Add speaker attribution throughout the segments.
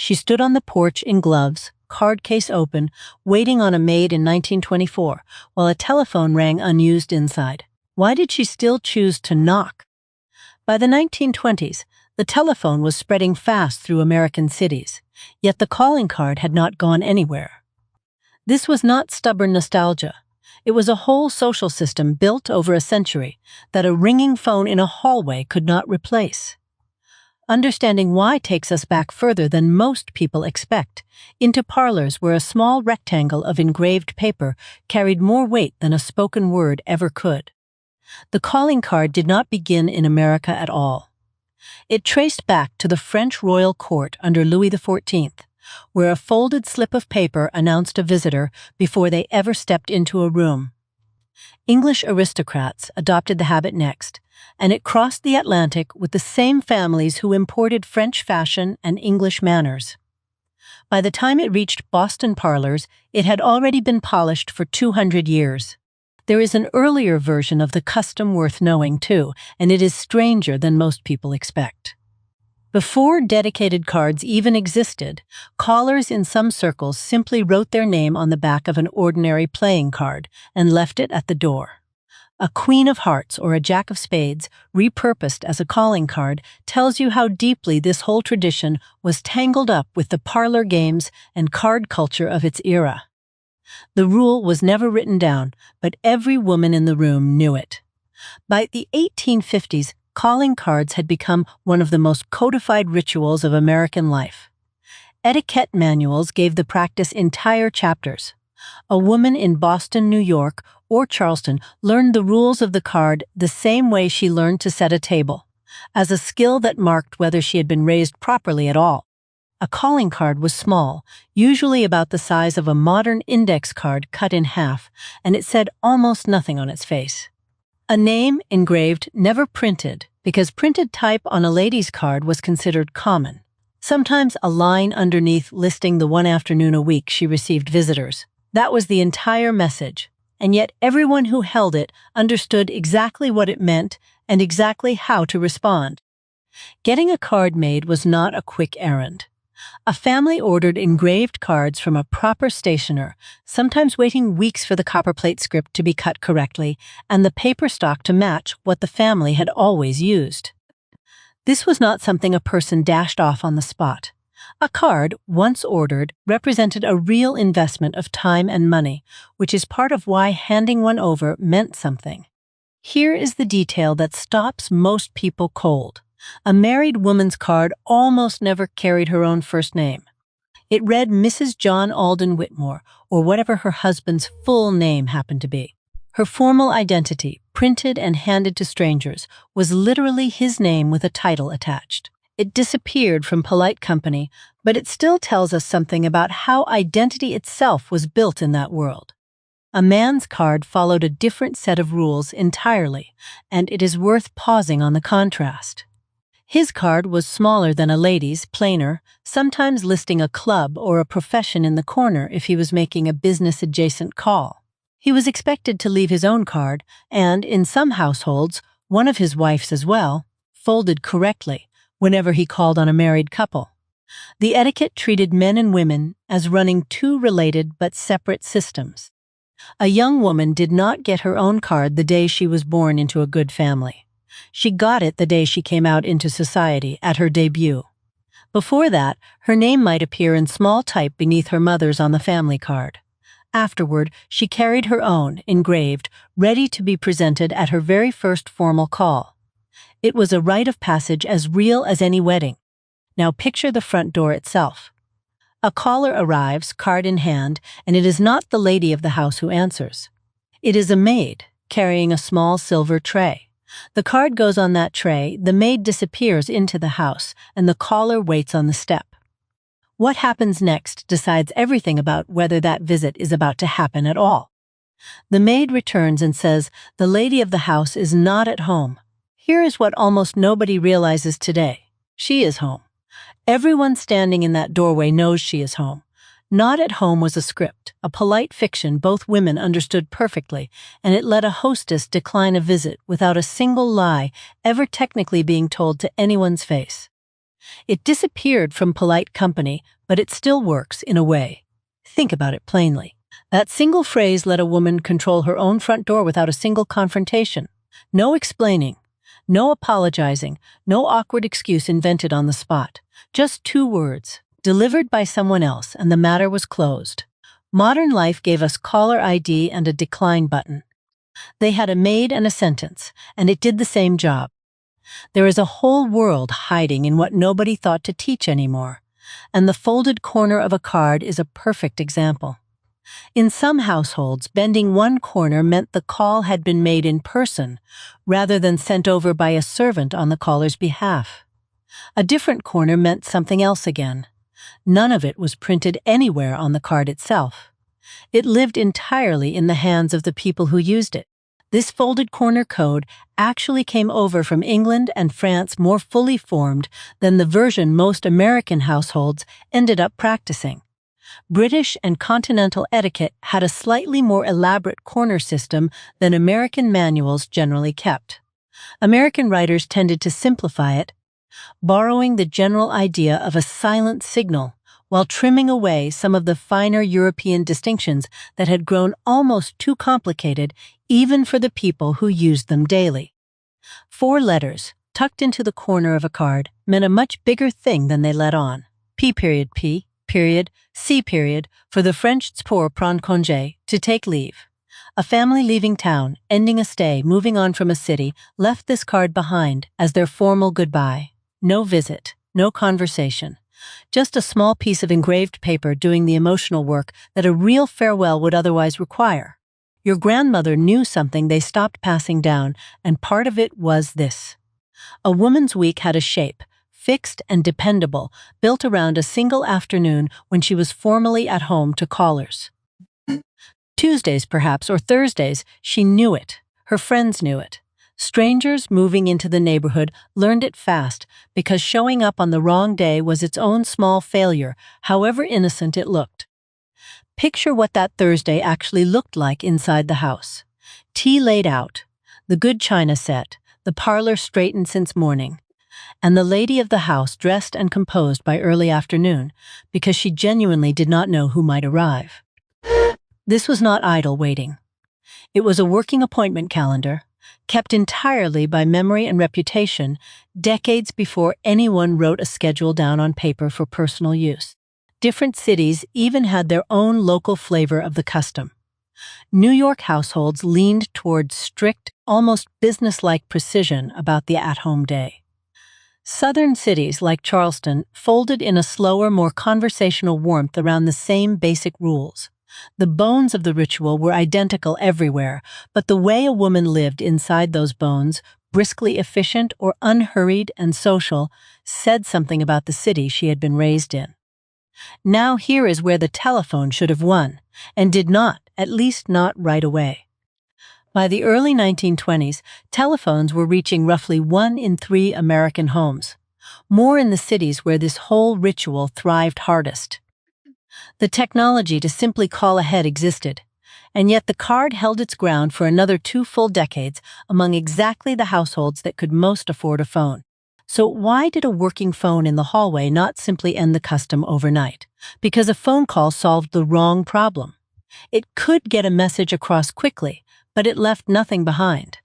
Speaker 1: She stood on the porch in gloves, card case open, waiting on a maid in 1924, while a telephone rang unused inside. Why did she still choose to knock? By the 1920s, the telephone was spreading fast through American cities, yet the calling card had not gone anywhere. This was not stubborn nostalgia. It was a whole social system built over a century that a ringing phone in a hallway could not replace. Understanding why takes us back further than most people expect, into parlors where a small rectangle of engraved paper carried more weight than a spoken word ever could. The calling card did not begin in America at all. It traced back to the French royal court under Louis XIV, where a folded slip of paper announced a visitor before they ever stepped into a room. English aristocrats adopted the habit next, and it crossed the Atlantic with the same families who imported French fashion and English manners. By the time it reached Boston parlors, it had already been polished for 200 years. There is an earlier version of the custom worth knowing, too, and it is stranger than most people expect. Before dedicated cards even existed, callers in some circles simply wrote their name on the back of an ordinary playing card and left it at the door. A Queen of Hearts or a Jack of Spades, repurposed as a calling card, tells you how deeply this whole tradition was tangled up with the parlor games and card culture of its era. The rule was never written down, but every woman in the room knew it. By the 1850s, calling cards had become one of the most codified rituals of American life. Etiquette manuals gave the practice entire chapters. A woman in Boston, New York, or Charleston learned the rules of the card the same way she learned to set a table, as a skill that marked whether she had been raised properly at all. A calling card was small, usually about the size of a modern index card cut in half, and it said almost nothing on its face. A name engraved, never printed, because printed type on a lady's card was considered common. Sometimes a line underneath listing the one afternoon a week she received visitors. That was the entire message, and yet everyone who held it understood exactly what it meant and exactly how to respond. Getting a card made was not a quick errand. A family ordered engraved cards from a proper stationer, sometimes waiting weeks for the copperplate script to be cut correctly and the paper stock to match what the family had always used. This was not something a person dashed off on the spot. A card, once ordered, represented a real investment of time and money, which is part of why handing one over meant something. Here is the detail that stops most people cold. A married woman's card almost never carried her own first name. It read Mrs. John Alden Whitmore, or whatever her husband's full name happened to be. Her formal identity, printed and handed to strangers, was literally his name with a title attached. It disappeared from polite company, but it still tells us something about how identity itself was built in that world. A man's card followed a different set of rules entirely, and it is worth pausing on the contrast. His card was smaller than a lady's, plainer, sometimes listing a club or a profession in the corner if he was making a business-adjacent call. He was expected to leave his own card, and, in some households, one of his wife's as well, folded correctly whenever he called on a married couple. The etiquette treated men and women as running two related but separate systems. A young woman did not get her own card the day she was born into a good family. She got it the day she came out into society, at her debut. Before that, her name might appear in small type beneath her mother's on the family card. Afterward, she carried her own, engraved, ready to be presented at her very first formal call. It was a rite of passage as real as any wedding. Now picture the front door itself. A caller arrives, card in hand, and it is not the lady of the house who answers. It is a maid, carrying a small silver tray. The card goes on that tray, the maid disappears into the house, and the caller waits on the step. What happens next decides everything about whether that visit is about to happen at all. The maid returns and says, "The lady of the house is not at home." Here is what almost nobody realizes today. She is home. Everyone standing in that doorway knows she is home. Not at home was a script, a polite fiction both women understood perfectly, and it let a hostess decline a visit without a single lie ever technically being told to anyone's face. It disappeared from polite company, but it still works in a way. Think about it plainly. That single phrase let a woman control her own front door without a single confrontation. No explaining, no apologizing, no awkward excuse invented on the spot. Just 2 words, delivered by someone else, and the matter was closed. Modern life gave us caller ID and a decline button. They had a maid and a sentence, and it did the same job. There is a whole world hiding in what nobody thought to teach anymore, and the folded corner of a card is a perfect example. In some households, bending one corner meant the call had been made in person, rather than sent over by a servant on the caller's behalf. A different corner meant something else again. None of it was printed anywhere on the card itself. It lived entirely in the hands of the people who used it. This folded corner code actually came over from England and France more fully formed than the version most American households ended up practicing. British and continental etiquette had a slightly more elaborate corner system than American manuals generally kept. American writers tended to simplify it, borrowing the general idea of a silent signal while trimming away some of the finer European distinctions that had grown almost too complicated even for the people who used them daily. 4 letters, tucked into the corner of a card, meant a much bigger thing than they let on. P, C, for the French it's pour prendre congé, to take leave. A family leaving town, ending a stay, moving on from a city, left this card behind as their formal goodbye. No visit, no conversation. Just a small piece of engraved paper doing the emotional work that a real farewell would otherwise require. Your grandmother knew something they stopped passing down, and part of it was this. A woman's week had a shape, fixed and dependable, built around a single afternoon when she was formally at home to callers. Tuesdays, perhaps, or Thursdays, she knew it. Her friends knew it. Strangers moving into the neighborhood learned it fast because showing up on the wrong day was its own small failure, however innocent it looked. Picture what that Thursday actually looked like inside the house. Tea laid out, the good china set, the parlor straightened since morning, and the lady of the house dressed and composed by early afternoon because she genuinely did not know who might arrive. This was not idle waiting. It was a working appointment calendar, kept entirely by memory and reputation, decades before anyone wrote a schedule down on paper for personal use. Different cities even had their own local flavor of the custom. New York households leaned toward strict, almost businesslike precision about the at-home day. Southern cities like Charleston folded in a slower, more conversational warmth around the same basic rules. The bones of the ritual were identical everywhere, but the way a woman lived inside those bones, briskly efficient or unhurried and social, said something about the city she had been raised in. Now here is where the telephone should have won, and did not, at least not right away. By the early 1920s, telephones were reaching roughly 1 in 3 American homes, more in the cities where this whole ritual thrived hardest. The technology to simply call ahead existed, and yet the card held its ground for another 2 full decades among exactly the households that could most afford a phone. So why did a working phone in the hallway not simply end the custom overnight? Because a phone call solved the wrong problem. It could get a message across quickly, but it left nothing behind.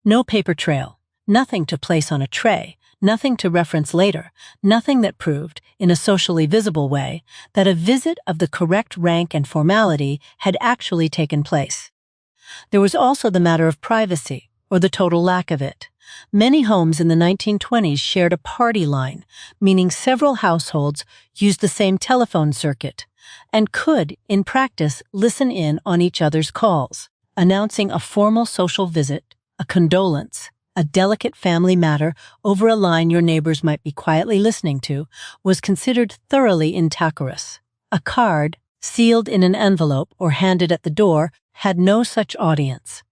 Speaker 1: No paper trail, nothing to place on a tray, nothing to reference later, nothing that proved, in a socially visible way, that a visit of the correct rank and formality had actually taken place. There was also the matter of privacy, or the total lack of it. Many homes in the 1920s shared a party line, meaning several households used the same telephone circuit, and could, in practice, listen in on each other's calls. Announcing a formal social visit, a condolence, a delicate family matter over a line your neighbors might be quietly listening to, was considered thoroughly indecorous. A card, sealed in an envelope or handed at the door, had no such audience.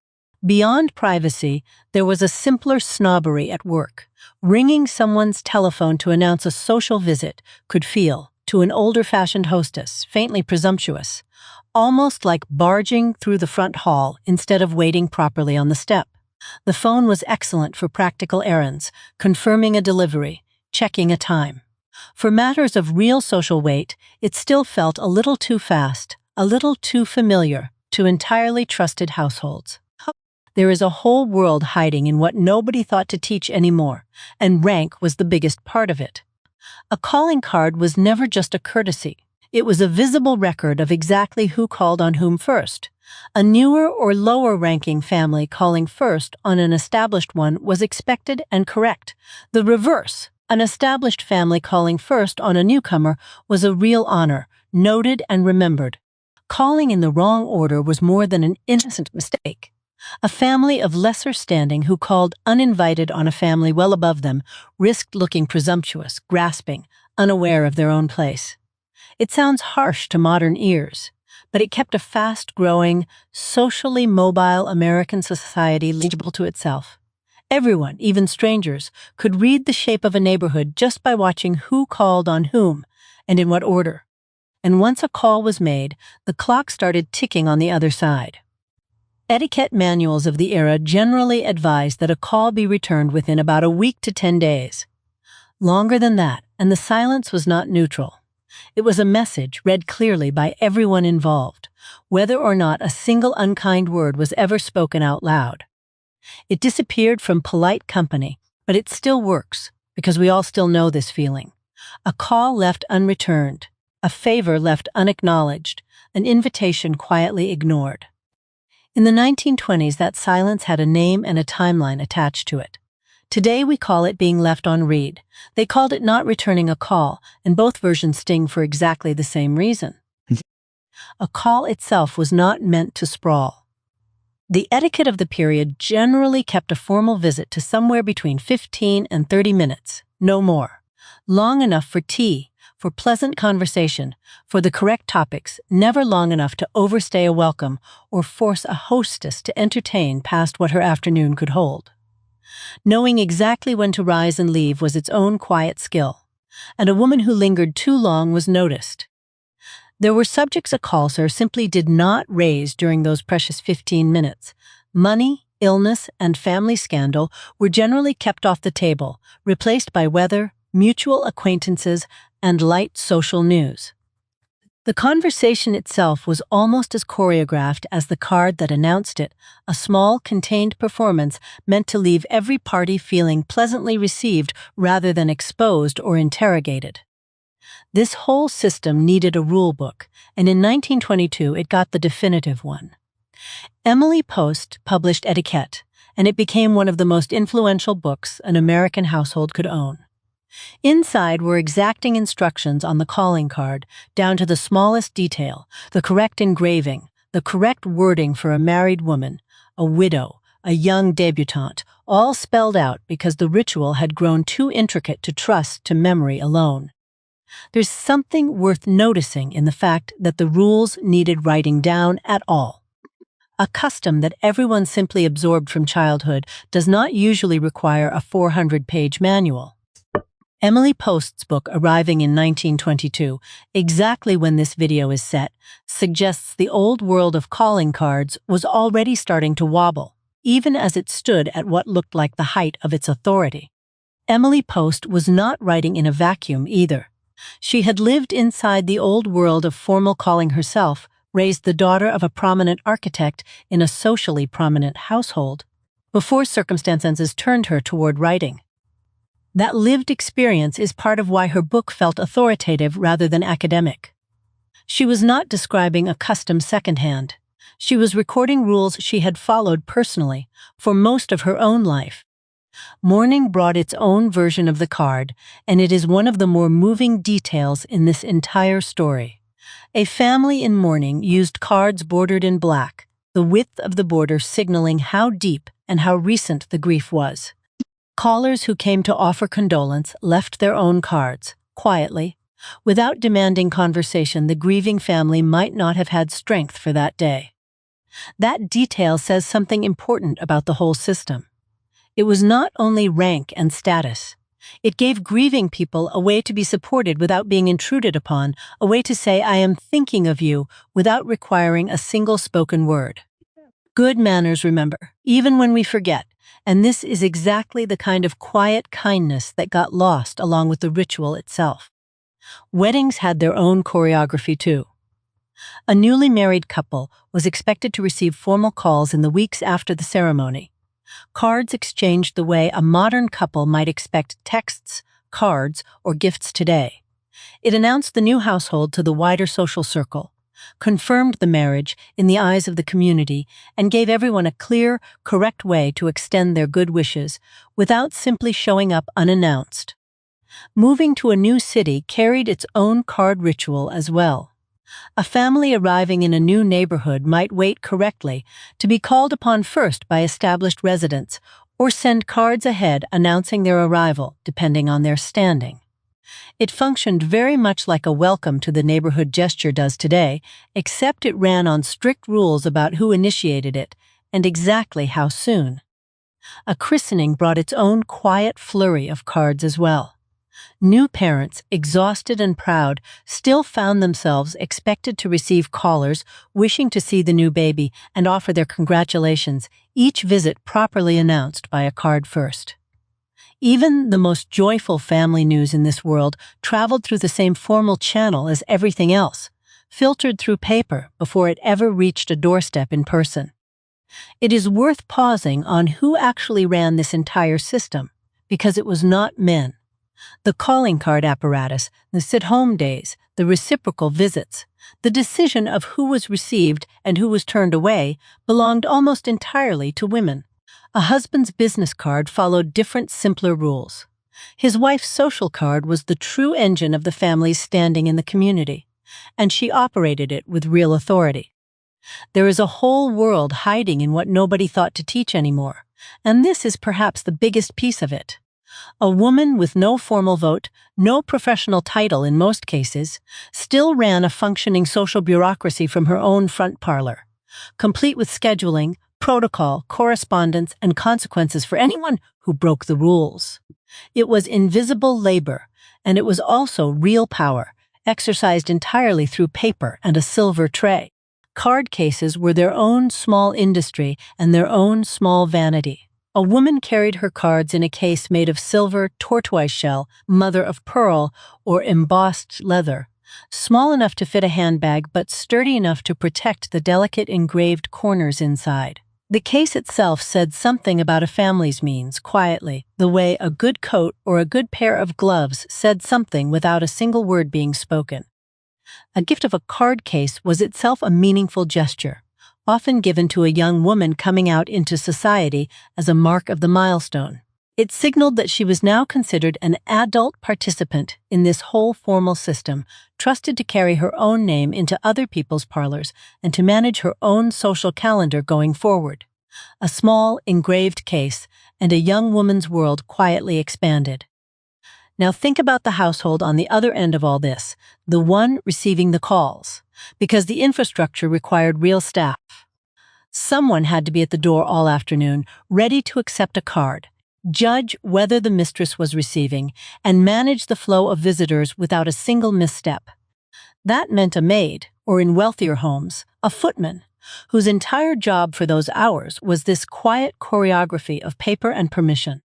Speaker 1: Beyond privacy, there was a simpler snobbery at work. Ringing someone's telephone to announce a social visit could feel, to an older-fashioned hostess, faintly presumptuous, almost like barging through the front hall instead of waiting properly on the step. The phone was excellent for practical errands, confirming a delivery, checking a time. For matters of real social weight, it still felt a little too fast, a little too familiar to entirely trusted households. There is a whole world hiding in what nobody thought to teach anymore, and rank was the biggest part of it. A calling card was never just a courtesy. It was a visible record of exactly who called on whom first. A newer or lower-ranking family calling first on an established one was expected and correct. The reverse, an established family calling first on a newcomer, was a real honor, noted and remembered. Calling in the wrong order was more than an innocent mistake. A family of lesser standing who called uninvited on a family well above them risked looking presumptuous, grasping, unaware of their own place. It sounds harsh to modern ears, but it kept a fast-growing, socially mobile American society legible to itself. Everyone, even strangers, could read the shape of a neighborhood just by watching who called on whom and in what order. And once a call was made, the clock started ticking on the other side. Etiquette manuals of the era generally advised that a call be returned within about a week to 10 days. Longer than that, and the silence was not neutral. It was a message read clearly by everyone involved, whether or not a single unkind word was ever spoken out loud. It disappeared from polite company, but it still works, because we all still know this feeling. A call left unreturned, a favor left unacknowledged, an invitation quietly ignored. In the 1920s, that silence had a name and a timeline attached to it. Today we call it being left on read. They called it not returning a call, and both versions sting for exactly the same reason. A call itself was not meant to sprawl. The etiquette of the period generally kept a formal visit to somewhere between 15 and 30 minutes, no more. Long enough for tea, for pleasant conversation, for the correct topics, never long enough to overstay a welcome or force a hostess to entertain past what her afternoon could hold. Knowing exactly when to rise and leave was its own quiet skill, and a woman who lingered too long was noticed. There were subjects a callser simply did not raise during those precious 15 minutes. Money, illness, and family scandal were generally kept off the table, replaced by weather, mutual acquaintances, and light social news. The conversation itself was almost as choreographed as the card that announced it, a small, contained performance meant to leave every party feeling pleasantly received rather than exposed or interrogated. This whole system needed a rulebook, and in 1922 it got the definitive one. Emily Post published Etiquette, and it became one of the most influential books an American household could own. Inside were exacting instructions on the calling card, down to the smallest detail, the correct engraving, the correct wording for a married woman, a widow, a young debutante, all spelled out because the ritual had grown too intricate to trust to memory alone. There's something worth noticing in the fact that the rules needed writing down at all. A custom that everyone simply absorbed from childhood does not usually require a 400-page manual. Emily Post's book, arriving in 1922, exactly when this video is set, suggests the old world of calling cards was already starting to wobble, even as it stood at what looked like the height of its authority. Emily Post was not writing in a vacuum either. She had lived inside the old world of formal calling herself, raised the daughter of a prominent architect in a socially prominent household, before circumstances turned her toward writing. That lived experience is part of why her book felt authoritative rather than academic. She was not describing a custom secondhand. She was recording rules she had followed personally for most of her own life. Mourning brought its own version of the card, and it is one of the more moving details in this entire story. A family in mourning used cards bordered in black, the width of the border signaling how deep and how recent the grief was. Callers who came to offer condolence left their own cards, quietly. Without demanding conversation, the grieving family might not have had strength for that day. That detail says something important about the whole system. It was not only rank and status. It gave grieving people a way to be supported without being intruded upon, a way to say, "I am thinking of you," without requiring a single spoken word. Good manners, remember, even when we forget, And this is exactly the kind of quiet kindness that got lost along with the ritual itself. Weddings had their own choreography too. A newly married couple was expected to receive formal calls in the weeks after the ceremony. Cards exchanged the way a modern couple might expect texts, cards, or gifts today. It announced the new household to the wider social circle, confirmed the marriage in the eyes of the community, and gave everyone a clear, correct way to extend their good wishes without simply showing up unannounced. Moving to a new city carried its own card ritual as well. A family arriving in a new neighborhood might wait correctly to be called upon first by established residents, or send cards ahead announcing their arrival, depending on their standing. It functioned very much like a welcome to the neighborhood gesture does today, except it ran on strict rules about who initiated it and exactly how soon. A christening brought its own quiet flurry of cards as well. New parents, exhausted and proud, still found themselves expected to receive callers wishing to see the new baby and offer their congratulations, each visit properly announced by a card first. Even the most joyful family news in this world traveled through the same formal channel as everything else, filtered through paper before it ever reached a doorstep in person. It is worth pausing on who actually ran this entire system, because it was not men. The calling card apparatus, the sit-home days, the reciprocal visits, the decision of who was received and who was turned away belonged almost entirely to women. A husband's business card followed different, simpler rules. His wife's social card was the true engine of the family's standing in the community, and she operated it with real authority. There is a whole world hiding in what nobody thought to teach anymore, and this is perhaps the biggest piece of it. A woman with no formal vote, no professional title in most cases, still ran a functioning social bureaucracy from her own front parlor, complete with scheduling, protocol, correspondence, and consequences for anyone who broke the rules. It was invisible labor, and it was also real power, exercised entirely through paper and a silver tray. Card cases were their own small industry and their own small vanity. A woman carried her cards in a case made of silver, tortoiseshell, mother of pearl, or embossed leather, small enough to fit a handbag but sturdy enough to protect the delicate engraved corners inside. The case itself said something about a family's means, quietly, the way a good coat or a good pair of gloves said something without a single word being spoken. A gift of a card case was itself a meaningful gesture, often given to a young woman coming out into society as a mark of the milestone. It signaled that she was now considered an adult participant in this whole formal system, trusted to carry her own name into other people's parlors and to manage her own social calendar going forward. A small, engraved case, and a young woman's world quietly expanded. Now think about the household on the other end of all this, the one receiving the calls, because the infrastructure required real staff. Someone had to be at the door all afternoon, ready to accept a card, judge whether the mistress was receiving, and manage the flow of visitors without a single misstep. That meant a maid, or in wealthier homes, a footman, whose entire job for those hours was this quiet choreography of paper and permission.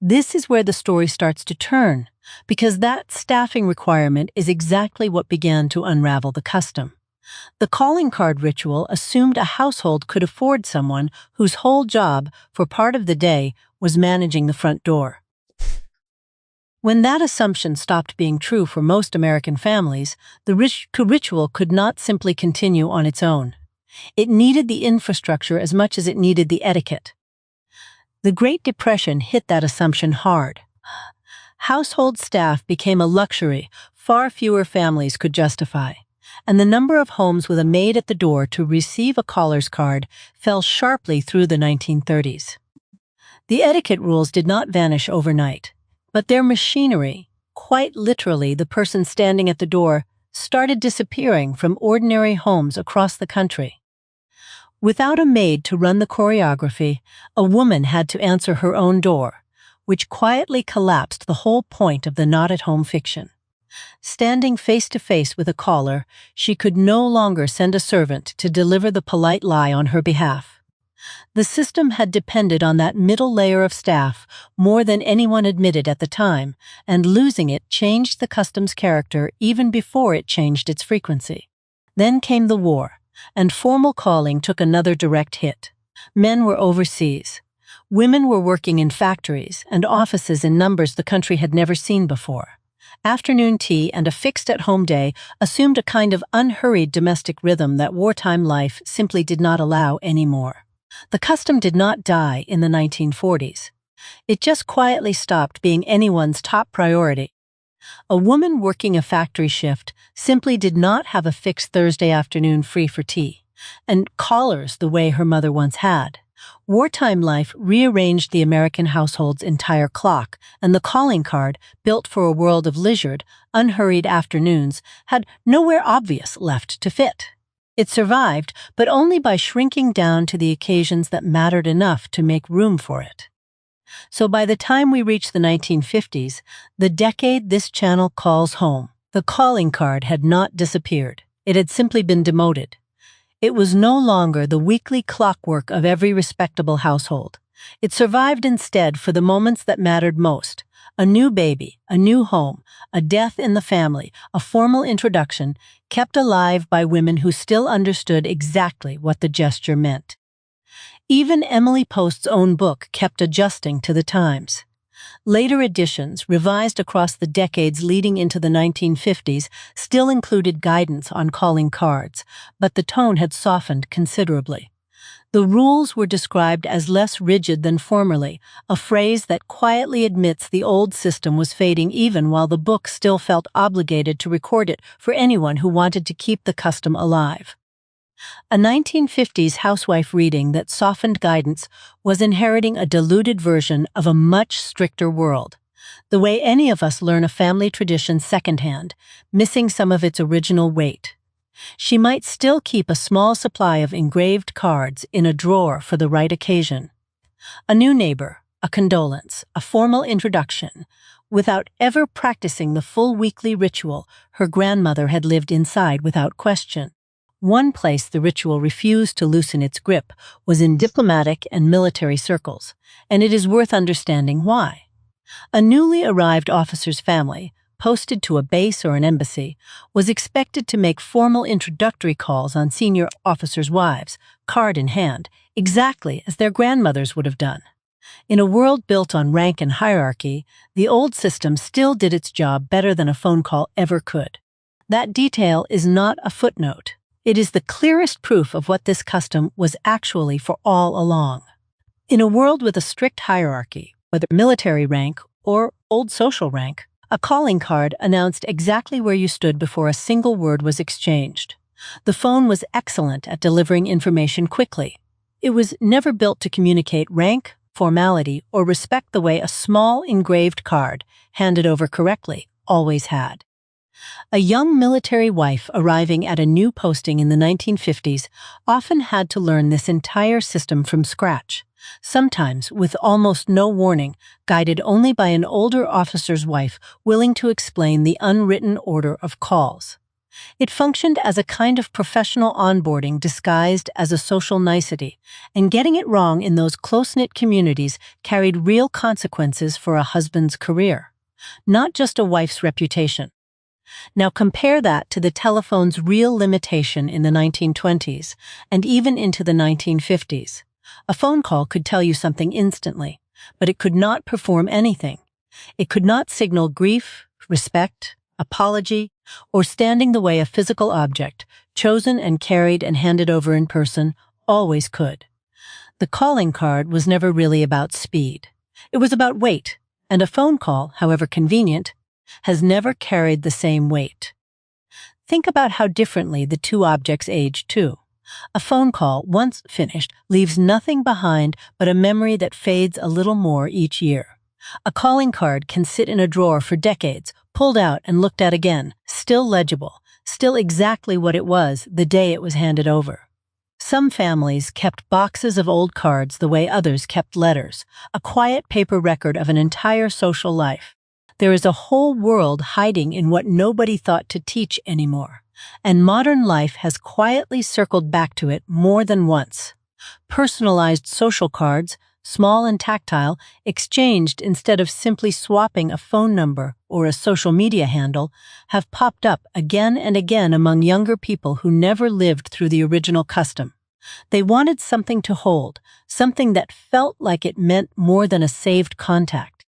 Speaker 1: This is where the story starts to turn, because that staffing requirement is exactly what began to unravel the custom. The calling card ritual assumed a household could afford someone whose whole job, for part of the day, was managing the front door. When that assumption stopped being true for most American families, the ritual could not simply continue on its own. It needed the infrastructure as much as it needed the etiquette. The Great Depression hit that assumption hard. Household staff became a luxury far fewer families could justify, and the number of homes with a maid at the door to receive a caller's card fell sharply through the 1930s. The etiquette rules did not vanish overnight, but their machinery, quite literally the person standing at the door, started disappearing from ordinary homes across the country. Without a maid to run the choreography, a woman had to answer her own door, which quietly collapsed the whole point of the not-at-home fiction. Standing face-to-face with a caller, she could no longer send a servant to deliver the polite lie on her behalf. The system had depended on that middle layer of staff more than anyone admitted at the time, and losing it changed the custom's character even before it changed its frequency. Then came the war, and formal calling took another direct hit. Men were overseas. Women were working in factories and offices in numbers the country had never seen before. Afternoon tea and a fixed at-home day assumed a kind of unhurried domestic rhythm that wartime life simply did not allow anymore. The custom did not die in the 1940s. It just quietly stopped being anyone's top priority. A woman working a factory shift simply did not have a fixed Thursday afternoon free for tea, and callers the way her mother once had. Wartime life rearranged the American household's entire clock, and the calling card, built for a world of leisured, unhurried afternoons, had nowhere obvious left to fit. It survived, but only by shrinking down to the occasions that mattered enough to make room for it. So by the time we reach the 1950s, the decade this channel calls home, the calling card had not disappeared. It had simply been demoted. It was no longer the weekly clockwork of every respectable household. It survived instead for the moments that mattered most: a new baby, a new home, a death in the family, a formal introduction, kept alive by women who still understood exactly what the gesture meant. Even Emily Post's own book kept adjusting to the times. Later editions, revised across the decades leading into the 1950s, still included guidance on calling cards, but the tone had softened considerably. The rules were described as less rigid than formerly, a phrase that quietly admits the old system was fading even while the book still felt obligated to record it for anyone who wanted to keep the custom alive. A 1950s housewife reading that softened guidance was inheriting a diluted version of a much stricter world, the way any of us learn a family tradition secondhand, missing some of its original weight. She might still keep a small supply of engraved cards in a drawer for the right occasion. A new neighbor, a condolence, a formal introduction, without ever practicing the full weekly ritual her grandmother had lived inside without question. One place the ritual refused to loosen its grip was in diplomatic and military circles, and it is worth understanding why. A newly arrived officer's family, posted to a base or an embassy, was expected to make formal introductory calls on senior officers' wives, card in hand, exactly as their grandmothers would have done. In a world built on rank and hierarchy, the old system still did its job better than a phone call ever could. That detail is not a footnote. It is the clearest proof of what this custom was actually for all along. In a world with a strict hierarchy, whether military rank or old social rank, a calling card announced exactly where you stood before a single word was exchanged. The phone was excellent at delivering information quickly. It was never built to communicate rank, formality, or respect the way a small engraved card, handed over correctly, always had. A young military wife arriving at a new posting in the 1950s often had to learn this entire system from scratch, sometimes with almost no warning, guided only by an older officer's wife willing to explain the unwritten order of calls. It functioned as a kind of professional onboarding disguised as a social nicety, and getting it wrong in those close-knit communities carried real consequences for a husband's career, not just a wife's reputation. Now compare that to the telephone's real limitation in the 1920s and even into the 1950s. A phone call could tell you something instantly, but it could not perform anything. It could not signal grief, respect, apology, or standing the way a physical object, chosen and carried and handed over in person, always could. The calling card was never really about speed. It was about weight, and a phone call, however convenient, has never carried the same weight. Think about how differently the two objects age, too. A phone call, once finished, leaves nothing behind but a memory that fades a little more each year. A calling card can sit in a drawer for decades, pulled out and looked at again, still legible, still exactly what it was the day it was handed over. Some families kept boxes of old cards the way others kept letters, a quiet paper record of an entire social life. There is a whole world hiding in what nobody thought to teach anymore, and modern life has quietly circled back to it more than once. Personalized social cards, small and tactile, exchanged instead of simply swapping a phone number or a social media handle, have popped up again and again among younger people who never lived through the original custom. They wanted something to hold, something that felt like it meant more than a saved contact.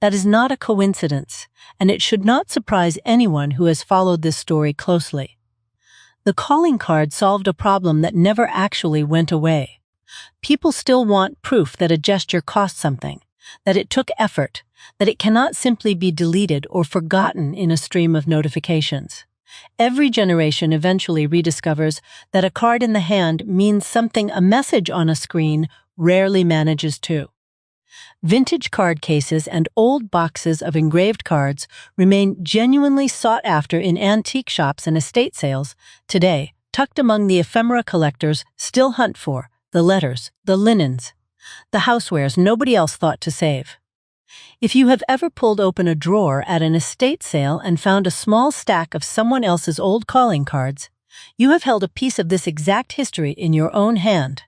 Speaker 1: That is not a coincidence, and it should not surprise anyone who has followed this story closely. The calling card solved a problem that never actually went away. People still want proof that a gesture cost something, that it took effort, that it cannot simply be deleted or forgotten in a stream of notifications. Every generation eventually rediscovers that a card in the hand means something a message on a screen rarely manages to. Vintage card cases and old boxes of engraved cards remain genuinely sought after in antique shops and estate sales today, tucked among the ephemera collectors still hunt for the letters, the linens, the housewares nobody else thought to save. If you have ever pulled open a drawer at an estate sale and found a small stack of someone else's old calling cards, you have held a piece of this exact history in your own hand.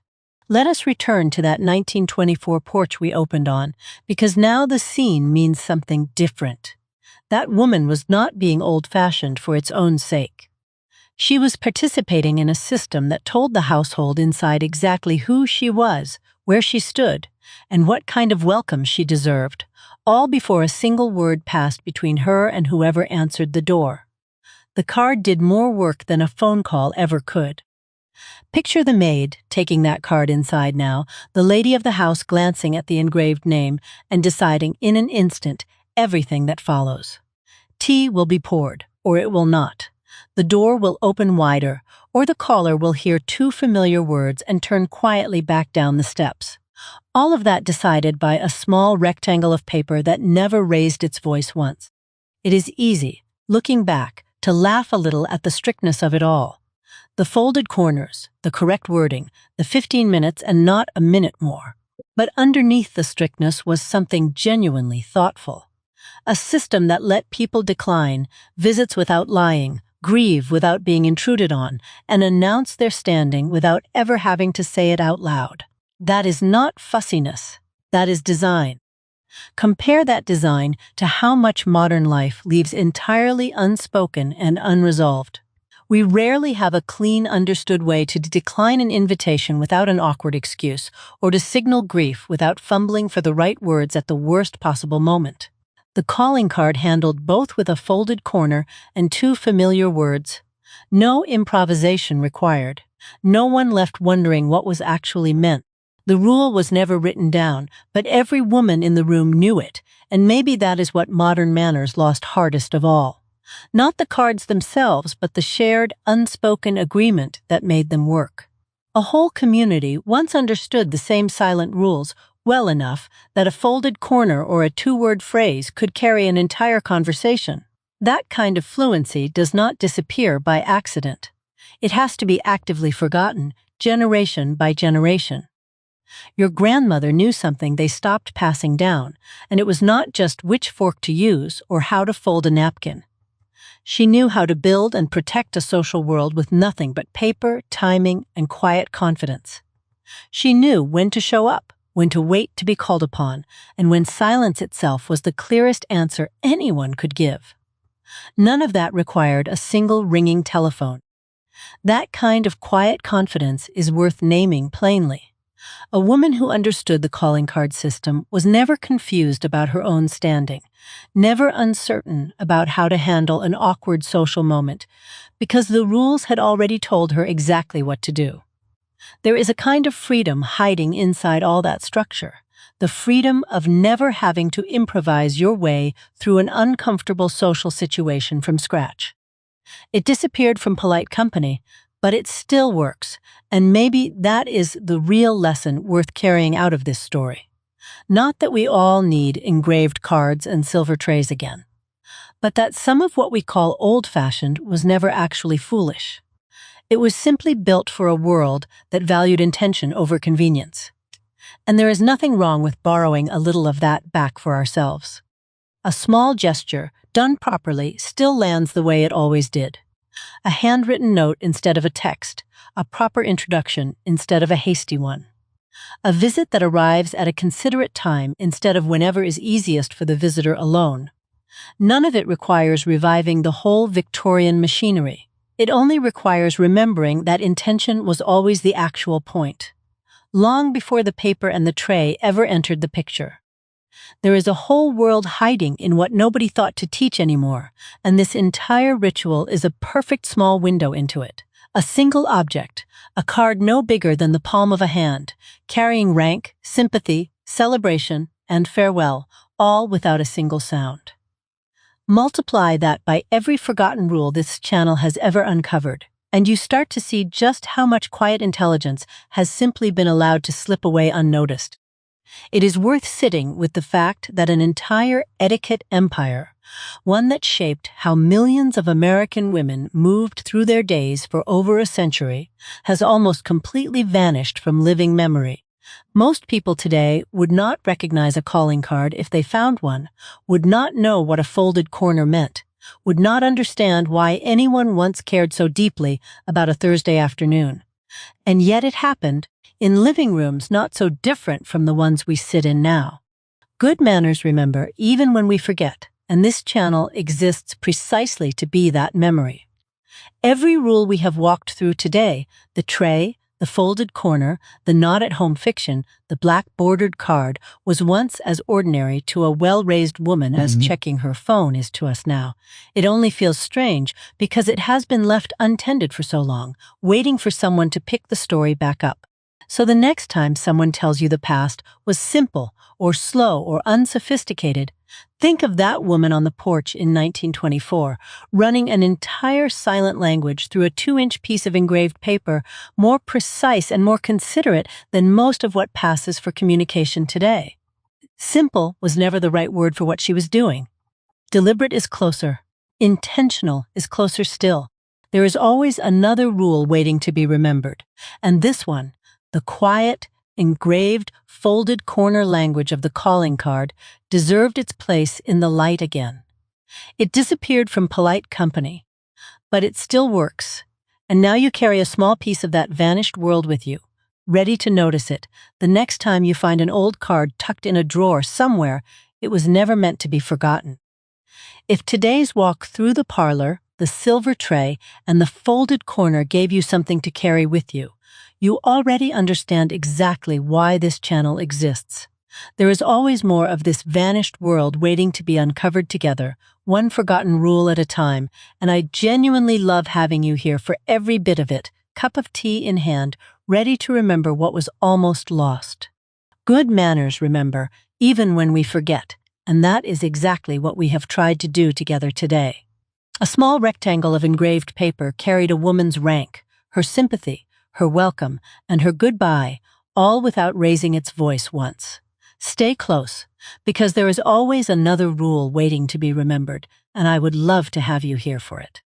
Speaker 1: Let us return to that 1924 porch we opened on, because now the scene means something different. That woman was not being old-fashioned for its own sake. She was participating in a system that told the household inside exactly who she was, where she stood, and what kind of welcome she deserved, all before a single word passed between her and whoever answered the door. The card did more work than a phone call ever could. Picture the maid taking that card inside now, the lady of the house glancing at the engraved name and deciding in an instant everything that follows. Tea will be poured, or it will not. The door will open wider, or the caller will hear two familiar words and turn quietly back down the steps. All of that decided by a small rectangle of paper that never raised its voice once. It is easy, looking back, to laugh a little at the strictness of it all. The folded corners, the correct wording, the 15 minutes and not a minute more. But underneath the strictness was something genuinely thoughtful. A system that let people decline visits without lying, grieve without being intruded on, and announce their standing without ever having to say it out loud. That is not fussiness. That is design. Compare that design to how much modern life leaves entirely unspoken and unresolved. We rarely have a clean, understood way to decline an invitation without an awkward excuse, or to signal grief without fumbling for the right words at the worst possible moment. The calling card handled both with a folded corner and two familiar words. No improvisation required. No one left wondering what was actually meant. The rule was never written down, but every woman in the room knew it, and maybe that is what modern manners lost hardest of all. Not the cards themselves, but the shared, unspoken agreement that made them work. A whole community once understood the same silent rules well enough that a folded corner or a two-word phrase could carry an entire conversation. That kind of fluency does not disappear by accident. It has to be actively forgotten, generation by generation. Your grandmother knew something they stopped passing down, and it was not just which fork to use or how to fold a napkin. She knew how to build and protect a social world with nothing but paper, timing, and quiet confidence. She knew when to show up, when to wait to be called upon, and when silence itself was the clearest answer anyone could give. None of that required a single ringing telephone. That kind of quiet confidence is worth naming plainly. A woman who understood the calling card system was never confused about her own standing, never uncertain about how to handle an awkward social moment, because the rules had already told her exactly what to do. There is a kind of freedom hiding inside all that structure, the freedom of never having to improvise your way through an uncomfortable social situation from scratch. It disappeared from polite company, but it still works, and maybe that is the real lesson worth carrying out of this story. Not that we all need engraved cards and silver trays again, but that some of what we call old-fashioned was never actually foolish. It was simply built for a world that valued intention over convenience. And there is nothing wrong with borrowing a little of that back for ourselves. A small gesture, done properly, still lands the way it always did. A handwritten note instead of a text, a proper introduction instead of a hasty one. A visit that arrives at a considerate time instead of whenever is easiest for the visitor alone. None of it requires reviving the whole Victorian machinery. It only requires remembering that intention was always the actual point, long before the paper and the tray ever entered the picture. There is a whole world hiding in what nobody thought to teach anymore, and this entire ritual is a perfect small window into it. A single object, a card no bigger than the palm of a hand, carrying rank, sympathy, celebration, and farewell, all without a single sound. Multiply that by every forgotten rule this channel has ever uncovered, and you start to see just how much quiet intelligence has simply been allowed to slip away unnoticed. It is worth sitting with the fact that an entire etiquette empire, one that shaped how millions of American women moved through their days for over a century, has almost completely vanished from living memory. Most people today would not recognize a calling card if they found one, would not know what a folded corner meant, would not understand why anyone once cared so deeply about a Thursday afternoon. And yet it happened in living rooms not so different from the ones we sit in now. Good manners remember even when we forget, and this channel exists precisely to be that memory. Every rule we have walked through today, the tray, the folded corner, the not-at-home fiction, the black-bordered card, was once as ordinary to a well-raised woman as checking her phone is to us now. It only feels strange because it has been left untended for so long, waiting for someone to pick the story back up. So the next time someone tells you the past was simple or slow or unsophisticated, think of that woman on the porch in 1924, running an entire silent language through a 2-inch piece of engraved paper, more precise and more considerate than most of what passes for communication today. Simple was never the right word for what she was doing. Deliberate is closer. Intentional is closer still. There is always another rule waiting to be remembered, and this one, the quiet, engraved, folded corner language of the calling card, deserved its place in the light again. It disappeared from polite company, but it still works, and now you carry a small piece of that vanished world with you, ready to notice it the next time you find an old card tucked in a drawer somewhere it was never meant to be forgotten. If today's walk through the parlor, the silver tray, and the folded corner gave you something to carry with you, you already understand exactly why this channel exists. There is always more of this vanished world waiting to be uncovered together, one forgotten rule at a time, and I genuinely love having you here for every bit of it, cup of tea in hand, ready to remember what was almost lost. Good manners, remember, even when we forget, and that is exactly what we have tried to do together today. A small rectangle of engraved paper carried a woman's rank, her sympathy, her welcome, and her goodbye, all without raising its voice once. Stay close, because there is always another rule waiting to be remembered, and I would love to have you here for it.